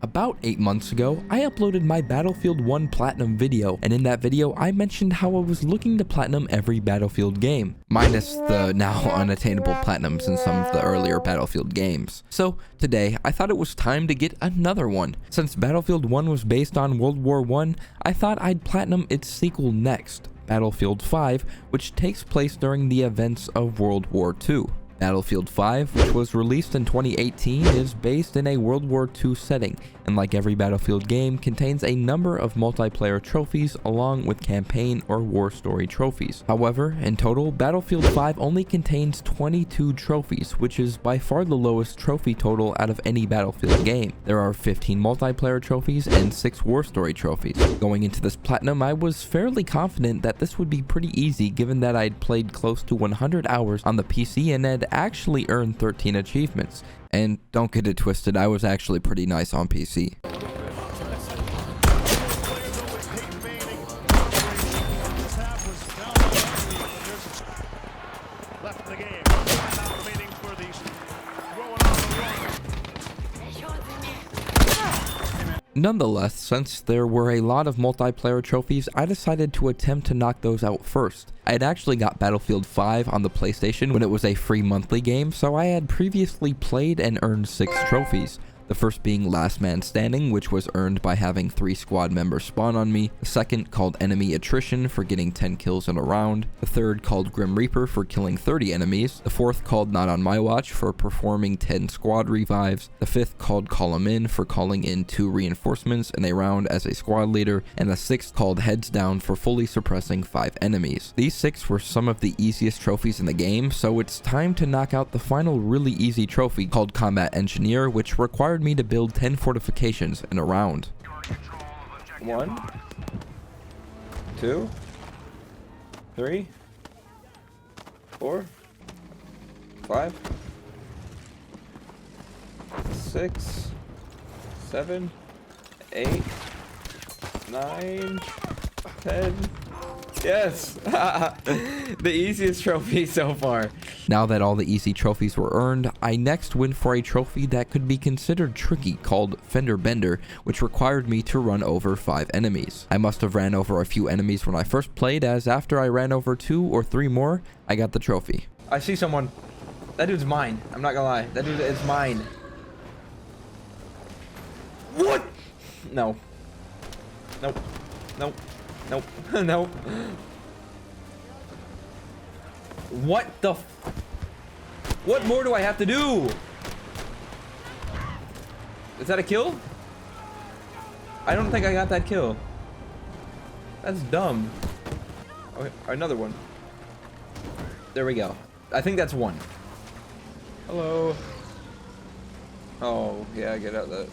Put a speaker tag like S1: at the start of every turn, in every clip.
S1: About 8 months ago, I uploaded my Battlefield 1 Platinum video, and in that video I mentioned how I was looking to platinum every Battlefield game, minus the now unattainable platinums in some of the earlier Battlefield games. So today, I thought it was time to get another one. Since Battlefield 1 was based on World War I, I thought I'd platinum its sequel next, Battlefield 5, which takes place during the events of World War II. Battlefield 5, which was released in 2018, is based in a World War II setting, and like every Battlefield game, contains a number of multiplayer trophies along with campaign or war story trophies. However, in total, Battlefield 5 only contains 22 trophies, which is by far the lowest trophy total out of any Battlefield game. There are 15 multiplayer trophies and 6 war story trophies. Going into this platinum, I was fairly confident that this would be pretty easy given that I'd played close to 100 hours on the PC and had actually earned 13 achievements. And don't get it twisted, I was actually pretty nice on PC. Nonetheless, since there were a lot of multiplayer trophies, I decided to attempt to knock those out first. I had actually got Battlefield 5 on the PlayStation when it was a free monthly game, so I had previously played and earned 6 trophies. The first being Last Man Standing, which was earned by having 3 squad members spawn on me. The second called Enemy Attrition for getting 10 kills in a round. The third called Grim Reaper for killing 30 enemies. The fourth called Not On My Watch for performing 10 squad revives. The fifth called Call 'Em In for calling in 2 reinforcements in a round as a squad leader. And the sixth called Heads Down for fully suppressing 5 enemies. These 6 were some of the easiest trophies in the game, so it's time to knock out the final really easy trophy called Combat Engineer, which required me to build 10 fortifications in a round. 1, 2, 3, 4, 5, 6, 7, 8, 9, 10. Yes! The easiest trophy so far. Now that all the easy trophies were earned, I next went for a trophy that could be considered tricky called Fender Bender, which required me to run over 5 enemies. I must have ran over a few enemies when I first played, as after I ran over 2 or 3 more, I got the trophy. I see someone. That dude's mine. I'm not gonna lie. That dude is mine. What? No. Nope. Nope. Nope. Nope. What the what more do I have to do? Is that a kill? I don't think I got that kill. That's dumb. Okay, another one. There we go. I think that's 1. Hello. Oh, yeah, get out of that.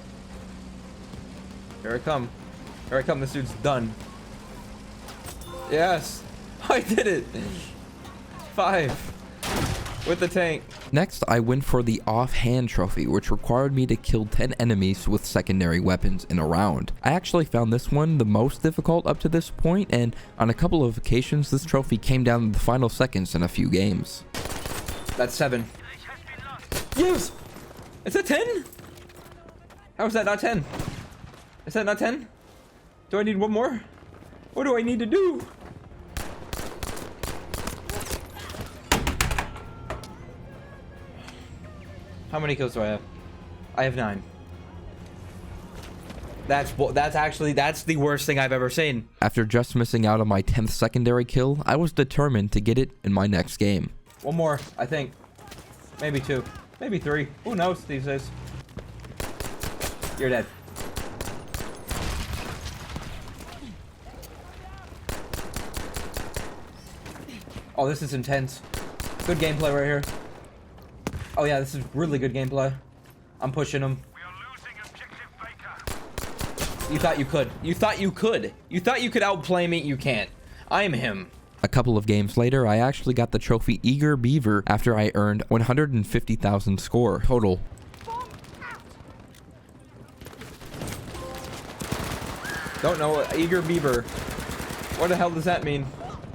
S1: Here I come. Here I come. This dude's done. Yes, I did it. 5 with the tank. Next, I went for the offhand trophy, which required me to kill 10 enemies with secondary weapons in a round. I actually found this one the most difficult up to this point, and on a couple of occasions, this trophy came down to the final seconds in a few games. That's 7. Yes! Is that 10? How is that not 10? Is that not 10? Do I need one more? What do I need to do? How many kills do I have? I have 9. That's the worst thing I've ever seen. After just missing out on my 10th secondary kill, I was determined to get it in my next game. One more, I think. Maybe 2. Maybe 3. Who knows these days? You're dead. Oh, this is intense. Good gameplay right here. Oh yeah, this is really good gameplay. I'm pushing him. We are losing objective Baker. You thought you could. You thought you could. You thought you could outplay me. You can't. I'm him. A couple of games later, I actually got the trophy Eager Beaver after I earned 150,000 score total. Don't know. Eager Beaver. What the hell does that mean?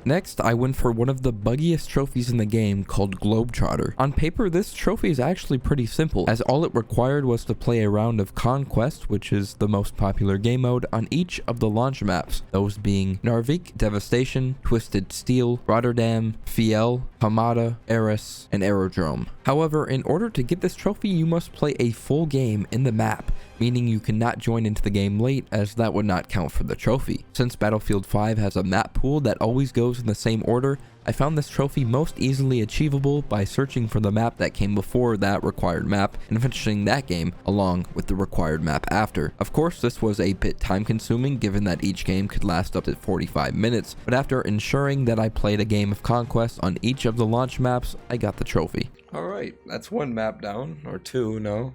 S1: Next, I went for one of the buggiest trophies in the game called Globetrotter. On paper, this trophy is actually pretty simple, as all it required was to play a round of Conquest, which is the most popular game mode, on each of the launch maps, those being Narvik, Devastation, Twisted Steel, Rotterdam, Fiel, Hamada, Eris, and Aerodrome. However, in order to get this trophy, you must play a full game in the map, meaning you cannot join into the game late, as that would not count for the trophy. Since Battlefield 5 has a map pool that always goes in the same order, I found this trophy most easily achievable by searching for the map that came before that required map and finishing that game along with the required map after. Of course, this was a bit time consuming given that each game could last up to 45 minutes, but after ensuring that I played a game of Conquest on each of the launch maps, I got the trophy. Alright, that's one map down, or two, no?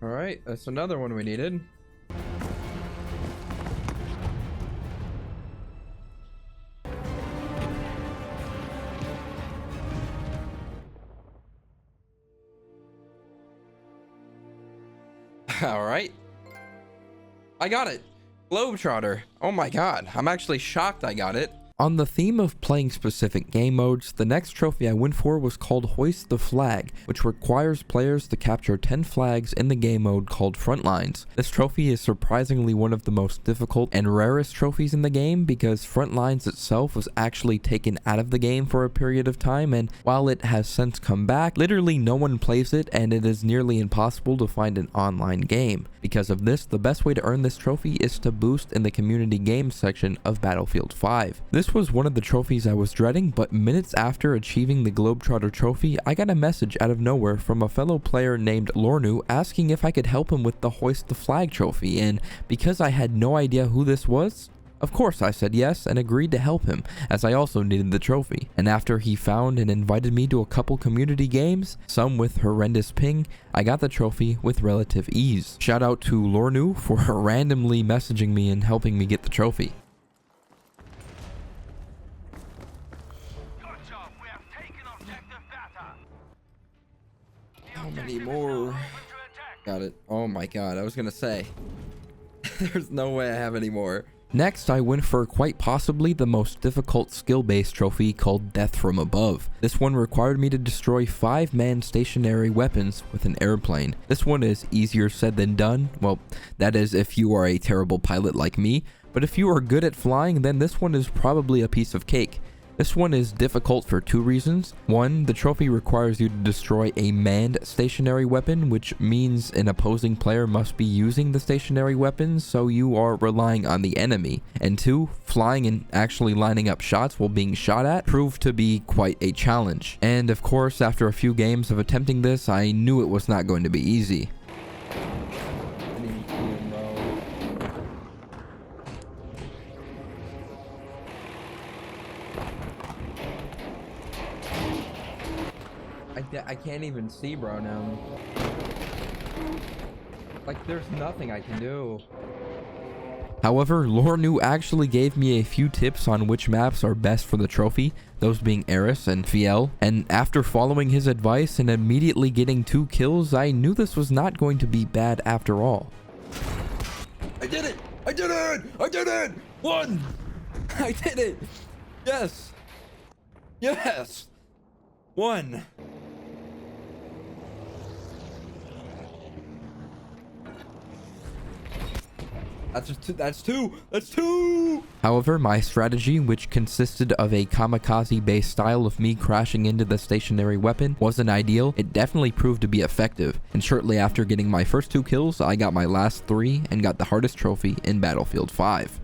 S1: Alright, that's another one we needed. Alright. I got it! Globetrotter. Oh my god, I'm actually shocked I got it. On the theme of playing specific game modes, the next trophy I went for was called Hoist the Flag, which requires players to capture 10 flags in the game mode called Frontlines. This trophy is surprisingly one of the most difficult and rarest trophies in the game because Frontlines itself was actually taken out of the game for a period of time, and while it has since come back, literally no one plays it and it is nearly impossible to find an online game. Because of this, the best way to earn this trophy is to boost in the community games section of Battlefield 5. This was one of the trophies I was dreading, but minutes after achieving the Globetrotter trophy, I got a message out of nowhere from a fellow player named Lornu asking if I could help him with the Hoist the Flag trophy, and because I had no idea who this was, of course I said yes and agreed to help him, as I also needed the trophy. And after he found and invited me to a couple community games, some with horrendous ping, I got the trophy with relative ease. Shout out to Lornu for randomly messaging me and helping me get the trophy. How many more? Got it. Oh my god, I was gonna say. There's no way I have any more. Next, I went for quite possibly the most difficult skill-based trophy called Death from Above. This one required me to destroy 5-man stationary weapons with an airplane. This one is easier said than done. Well, that is if you are a terrible pilot like me, but if you are good at flying, then this one is probably a piece of cake. This one is difficult for two reasons. One, the trophy requires you to destroy a manned stationary weapon, which means an opposing player must be using the stationary weapon, so you are relying on the enemy. And two, flying and actually lining up shots while being shot at proved to be quite a challenge. And of course, after a few games of attempting this, I knew it was not going to be easy. I can't even see, bro, now. Like, there's nothing I can do. However, Lornu actually gave me a few tips on which maps are best for the trophy, those being Eris and Fiel, and after following his advice and immediately getting 2 kills, I knew this was not going to be bad after all. I did it! I did it! I did it! 1! I did it! Yes! Yes! 1! That's two! However, my strategy, which consisted of a kamikaze-based style of me crashing into the stationary weapon, wasn't ideal. It definitely proved to be effective, and shortly after getting my first 2 kills, I got my last 3 and got the hardest trophy in Battlefield 5.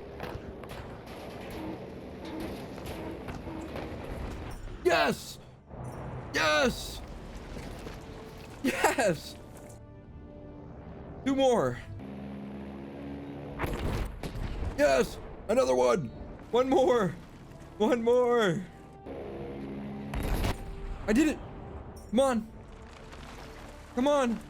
S1: Yes! Yes! Yes! 2 more! Yes! Another one! 1 more! 1 more! I did it! Come on! Come on!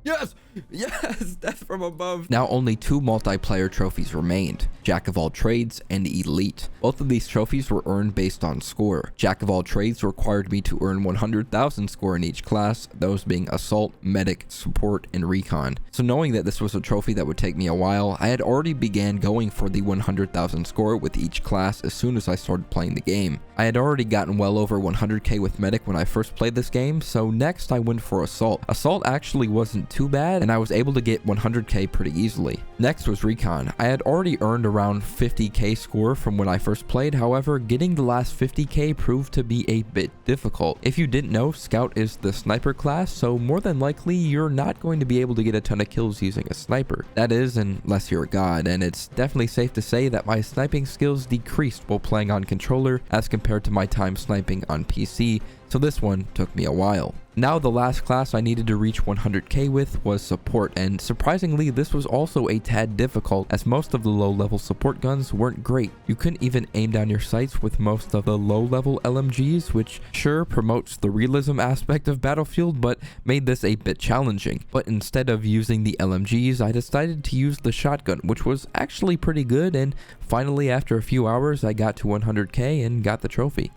S1: Yes! Yes, death from above. Now only 2 multiplayer trophies remained, Jack of all trades and Elite. Both of these trophies were earned based on score. Jack of all trades required me to earn 100,000 score in each class, those being Assault, Medic, Support, and Recon. So knowing that this was a trophy that would take me a while, I had already began going for the 100,000 score with each class as soon as I started playing the game. I had already gotten well over 100k with Medic when I first played this game, so next I went for Assault. Assault actually wasn't too bad, and I was able to get 100k pretty easily. Next was Recon. I had already earned around 50k score from when I first played, however, getting the last 50k proved to be a bit difficult. If you didn't know, Scout is the sniper class, so more than likely you're not going to be able to get a ton of kills using a sniper. That is, unless you're a god, and it's definitely safe to say that my sniping skills decreased while playing on controller as compared to my time sniping on PC, so this one took me a while. Now the last class I needed to reach 100k with was Support, and surprisingly this was also a tad difficult as most of the low level support guns weren't great. You couldn't even aim down your sights with most of the low level LMGs, which sure promotes the realism aspect of Battlefield but made this a bit challenging. But instead of using the LMGs, I decided to use the shotgun, which was actually pretty good, and finally after a few hours I got to 100k and got the trophy.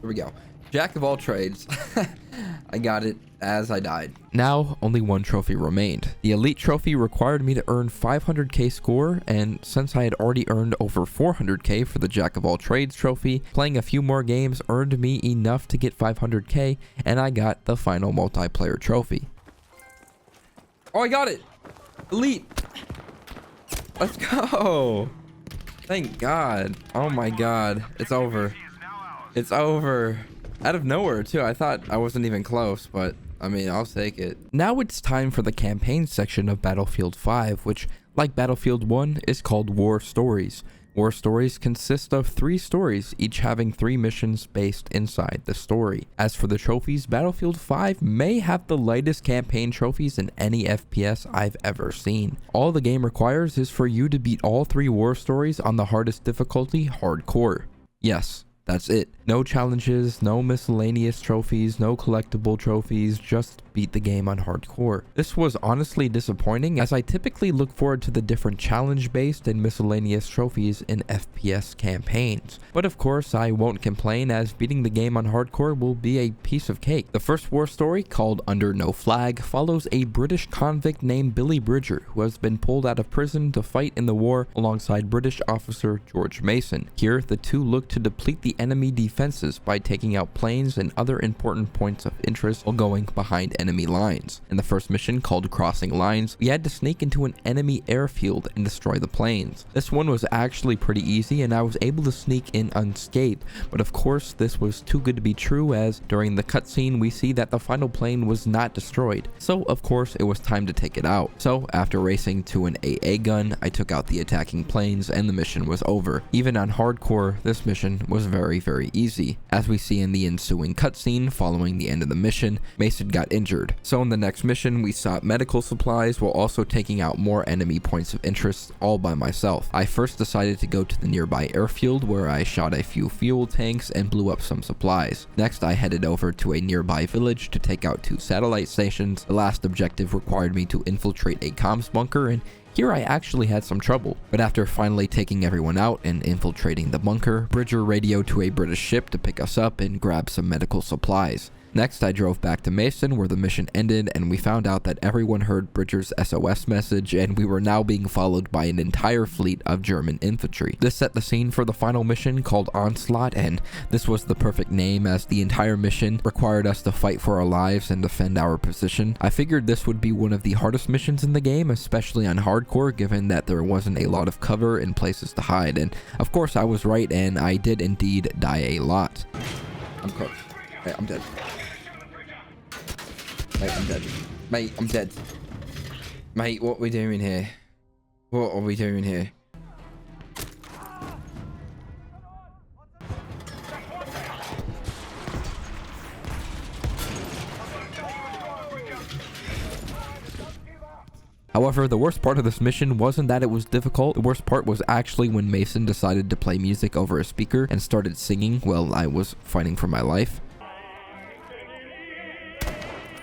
S1: Here we go. Jack of all trades. I got it as I died. Now, only 1 trophy remained. The Elite trophy required me to earn 500k score, and since I had already earned over 400k for the Jack of all trades trophy, playing a few more games earned me enough to get 500k, and I got the final multiplayer trophy. Oh, I got it! Elite! Let's go! Thank God. Oh my God. It's over. It's over. Out of nowhere, too. I thought I wasn't even close, but I mean, I'll take it. Now it's time for the campaign section of Battlefield 5, which, like Battlefield 1, is called War Stories. War Stories consist of 3 stories, each having 3 missions based inside the story. As for the trophies, Battlefield 5 may have the lightest campaign trophies in any FPS I've ever seen. All the game requires is for you to beat all 3 war stories on the hardest difficulty, Hardcore. Yes. That's it. No challenges, no miscellaneous trophies, no collectible trophies, just beat the game on Hardcore. This was honestly disappointing as I typically look forward to the different challenge-based and miscellaneous trophies in FPS campaigns. But of course, I won't complain as beating the game on Hardcore will be a piece of cake. The first war story, called Under No Flag, follows a British convict named Billy Bridger who has been pulled out of prison to fight in the war alongside British officer George Mason. Here, the two look to deplete the enemy defenses by taking out planes and other important points of interest while going behind enemy lines. In the first mission, called Crossing Lines, we had to sneak into an enemy airfield and destroy the planes. This one was actually pretty easy and I was able to sneak in unscathed, but of course this was too good to be true as during the cutscene we see that the final plane was not destroyed. So of course it was time to take it out. So after racing to an AA gun, I took out the attacking planes and the mission was over. Even on Hardcore, this mission was very easy. As we see in the ensuing cutscene following the end of the mission, Mason got injured. So in the next mission, we sought medical supplies while also taking out more enemy points of interest all by myself. I first decided to go to the nearby airfield where I shot a few fuel tanks and blew up some supplies. Next, I headed over to a nearby village to take out 2 satellite stations. The last objective required me to infiltrate a comms bunker, and here I actually had some trouble, but after finally taking everyone out and infiltrating the bunker, Bridger radioed to a British ship to pick us up and grab some medical supplies. Next, I drove back to Mason where the mission ended and we found out that everyone heard Bridger's SOS message and we were now being followed by an entire fleet of German infantry. This set the scene for the final mission called Onslaught, and this was the perfect name as the entire mission required us to fight for our lives and defend our position. I figured this would be one of the hardest missions in the game, especially on Hardcore, given that there wasn't a lot of cover and places to hide, and of course I was right and I did indeed die a lot. I'm cooked. Hey, I'm dead. Mate, I'm dead. Mate, I'm dead. Mate, what are we doing here? What are we doing here? However, the worst part of this mission wasn't that it was difficult. The worst part was actually when Mason decided to play music over a speaker and started singing while I was fighting for my life.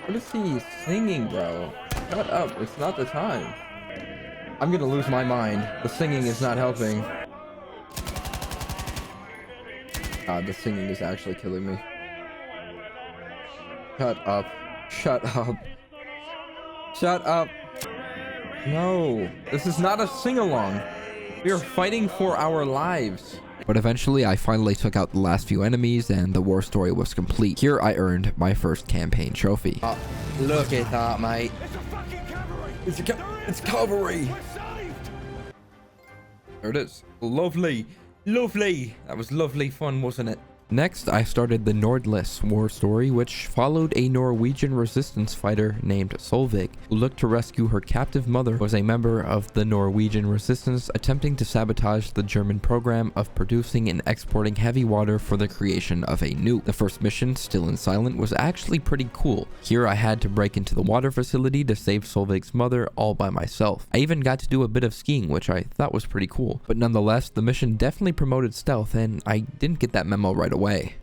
S1: What is he singing, bro? Shut up, it's not the time. I'm gonna lose my mind. The singing is not helping. God, the singing is actually killing me. Shut up. Shut up. Shut up. No, this is not a sing-along. We are fighting for our lives. But eventually, I finally took out the last few enemies and the war story was complete. Here, I earned my first campaign trophy. Look at that, mate. It's cavalry. There it is. Lovely. Lovely. That was lovely fun, wasn't it? Next, I started the Nordlys War Story, which followed a Norwegian resistance fighter named Solveig, who looked to rescue her captive mother, was a member of the Norwegian resistance attempting to sabotage the German program of producing and exporting heavy water for the creation of a nuke. The first mission, Still and Silent, was actually pretty cool. Here I had to break into the water facility to save Solveig's mother all by myself. I even got to do a bit of skiing, which I thought was pretty cool. But nonetheless, the mission definitely promoted stealth, and I didn't get that memo right away.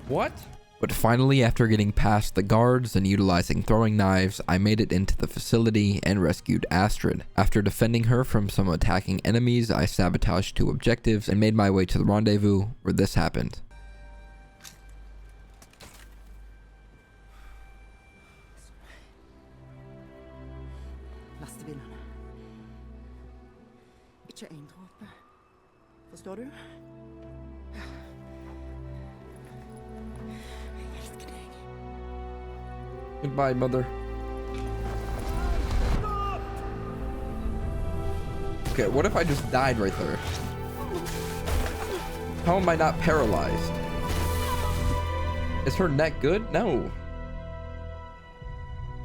S1: What? But finally, after getting past the guards and utilizing throwing knives, I made it into the facility and rescued Astrid. After defending her from some attacking enemies, I sabotaged 2 objectives and made my way to the rendezvous where this happened.
S2: Ikke en dråpe. Forstår du? Jeg elsker deg.
S1: Goodbye, mother. Okay, what if I just died right there? How am I not paralyzed? Is her neck good? No.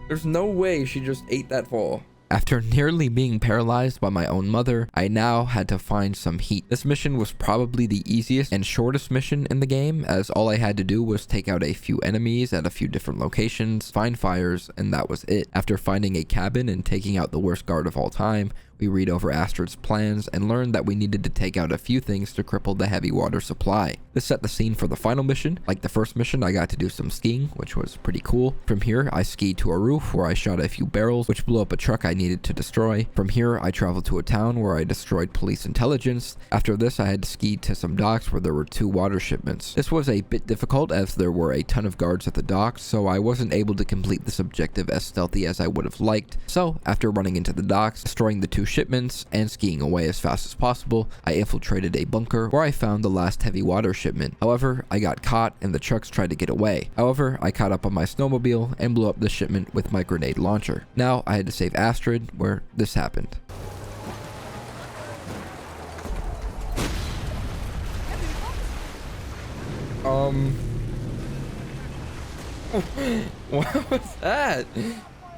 S1: There's no way she just ate that fall. After nearly being paralyzed by my own mother, I now had to find some heat. This mission was probably the easiest and shortest mission in the game, as all I had to do was take out a few enemies at a few different locations, find fires, and that was it. After finding a cabin and taking out the worst guard of all time, we read over Astrid's plans and learned that we needed to take out a few things to cripple the heavy water supply. This set the scene for the final mission. Like the first mission, I got to do some skiing, which was pretty cool. From here, I skied to a roof where I shot a few barrels, which blew up a truck I needed to destroy. From here, I traveled to a town where I destroyed police intelligence. After this, I had to ski to some docks where there were 2 water shipments. This was a bit difficult as there were a ton of guards at the docks, so I wasn't able to complete this objective as stealthy as I would have liked. So, after running into the docks, destroying the 2 shipments, and skiing away as fast as possible, I infiltrated a bunker where I found the last heavy water shipment. However, I got caught and the trucks tried to get away. However, I caught up on my snowmobile and blew up the shipment with my grenade launcher. Now, I had to save Astrid, where this happened. What was that?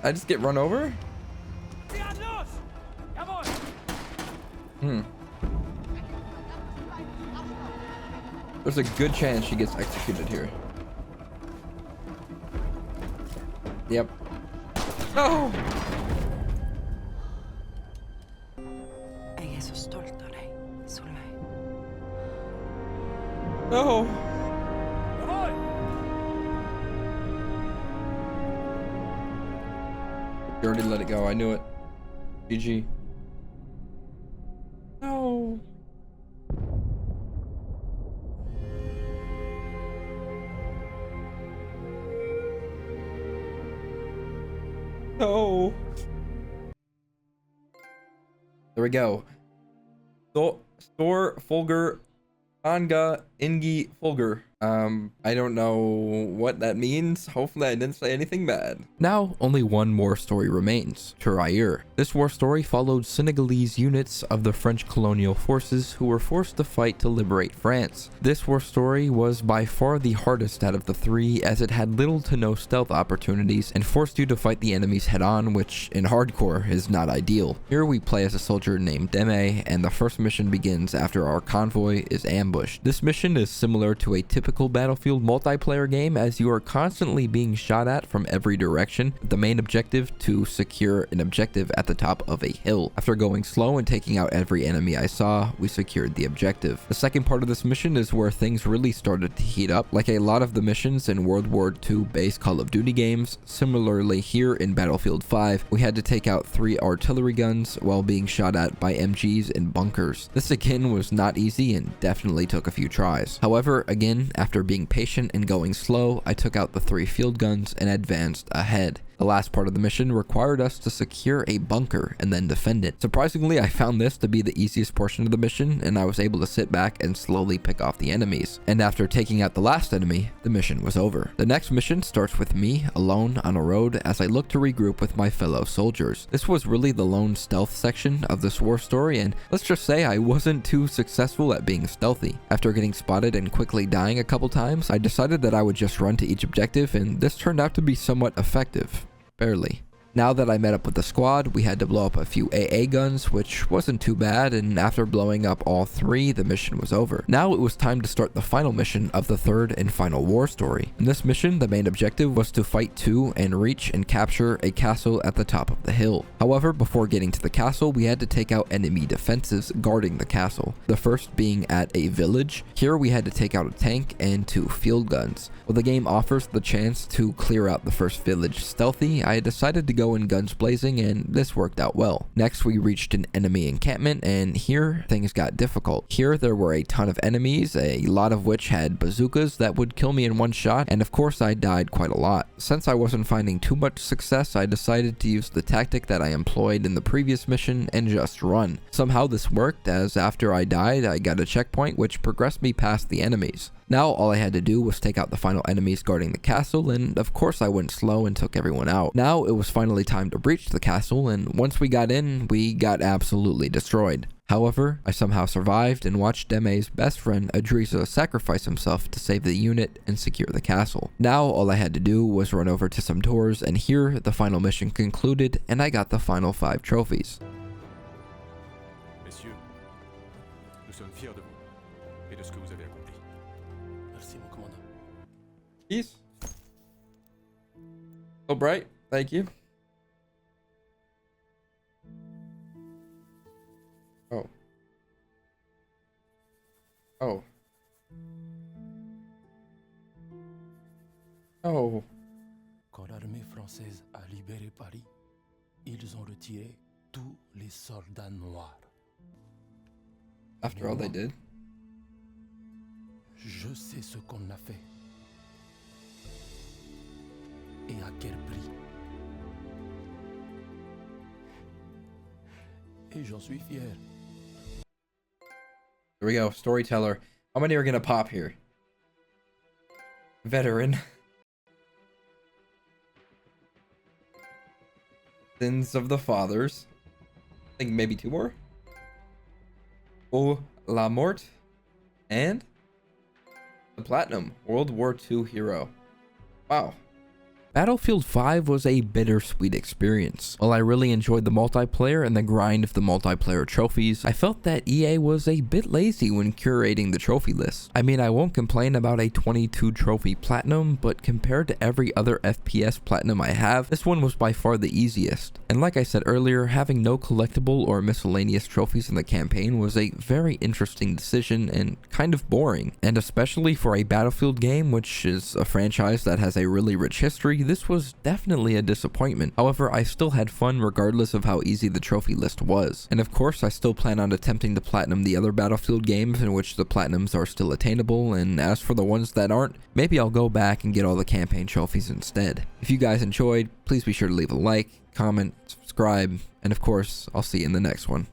S1: I just get run over? There's a good chance she gets executed here. Yep. No!
S2: Jeg så stolt av deg, Solveig.
S1: No! You already let it go. I knew it. GG. No. No. There we go. Store Fulgur Anga Ingi Fulgur. I don't know what that means. Hopefully I didn't say anything bad. Now, only one more story remains, Tirailleur. This war story followed Senegalese units of the French colonial forces who were forced to fight to liberate France. This war story was by far the hardest out of the 3 as it had little to no stealth opportunities and forced you to fight the enemies head on, which in hardcore is not ideal. Here we play as a soldier named Deme, and the first mission begins after our convoy is ambushed. This mission mission is similar to a typical Battlefield multiplayer game, as you are constantly being shot at from every direction, with the main objective to secure an objective at the top of a hill. After going slow and taking out every enemy I saw, we secured the objective. The second part of this mission is where things really started to heat up. Like a lot of the missions in World War II based Call of Duty games, similarly here in Battlefield 5, we had to take out 3 artillery guns while being shot at by MGs in bunkers. This again was not easy and definitely took a few tries. However, again, after being patient and going slow, I took out the 3 field guns and advanced ahead. The last part of the mission required us to secure a bunker and then defend it. Surprisingly, I found this to be the easiest portion of the mission, and I was able to sit back and slowly pick off the enemies. And after taking out the last enemy, the mission was over. The next mission starts with me alone on a road as I look to regroup with my fellow soldiers. This was really the lone stealth section of this war story, and let's just say I wasn't too successful at being stealthy. After getting spotted and quickly dying a couple times, I decided that I would just run to each objective, and this turned out to be somewhat effective. Barely. Now that I met up with the squad, we had to blow up a few AA guns, which wasn't too bad, and after blowing up all 3, the mission was over. Now it was time to start the final mission of the third and final war story. In this mission, the main objective was to fight to and reach and capture a castle at the top of the hill. However, before getting to the castle, we had to take out enemy defenses guarding the castle. The first being at a village. Here we had to take out a tank and 2 field guns. While the game offers the chance to clear out the first village stealthy, I decided to go in guns blazing, and this worked out well. Next, we reached an enemy encampment, and here things got difficult. Here there were a ton of enemies, a lot of which had bazookas that would kill me in one shot, and of course I died quite a lot. Since I wasn't finding too much success, I decided to use the tactic that I employed in the previous mission and just run. Somehow this worked, as after I died, I got a checkpoint which progressed me past the enemies. Now all I had to do was take out the final enemies guarding the castle, and of course I went slow and took everyone out. Now it was finally time to breach the castle, and once we got in, we got absolutely destroyed. However, I somehow survived and watched Deme's best friend Adrisa sacrifice himself to save the unit and secure the castle. Now all I had to do was run over to some doors, and here the final mission concluded and I got the final 5 trophies.
S3: Messieurs, nous sommes fiers de vous et de ce que vous avez accompli.
S4: Merci, mon commandant.
S1: Peace. So bright, thank you. Oh. Oh. Oh.
S4: Quand l'armée française a libéré Paris, ils ont retiré tous les soldats noirs.
S1: After all they did.
S4: Je sais ce qu'on a fait. Et à quel prix. Et j'en suis fier.
S1: Here we go, storyteller. How many are gonna pop here? Veteran. Sins of the Fathers. I think maybe 2 more. Oh, La Mort. And the Platinum, World War II hero. Wow. Battlefield 5 was a bittersweet experience. While I really enjoyed the multiplayer and the grind of the multiplayer trophies, I felt that EA was a bit lazy when curating the trophy list. I mean, I won't complain about a 22 trophy platinum, but compared to every other FPS platinum I have, this one was by far the easiest. And like I said earlier, having no collectible or miscellaneous trophies in the campaign was a very interesting decision and kind of boring. And especially for a Battlefield game, which is a franchise that has a really rich history, this was definitely a disappointment. However, I still had fun regardless of how easy the trophy list was. And of course, I still plan on attempting to platinum the other Battlefield games in which the platinums are still attainable, and as for the ones that aren't, maybe I'll go back and get all the campaign trophies instead. If you guys enjoyed, please be sure to leave a like, comment, subscribe, and of course, I'll see you in the next one.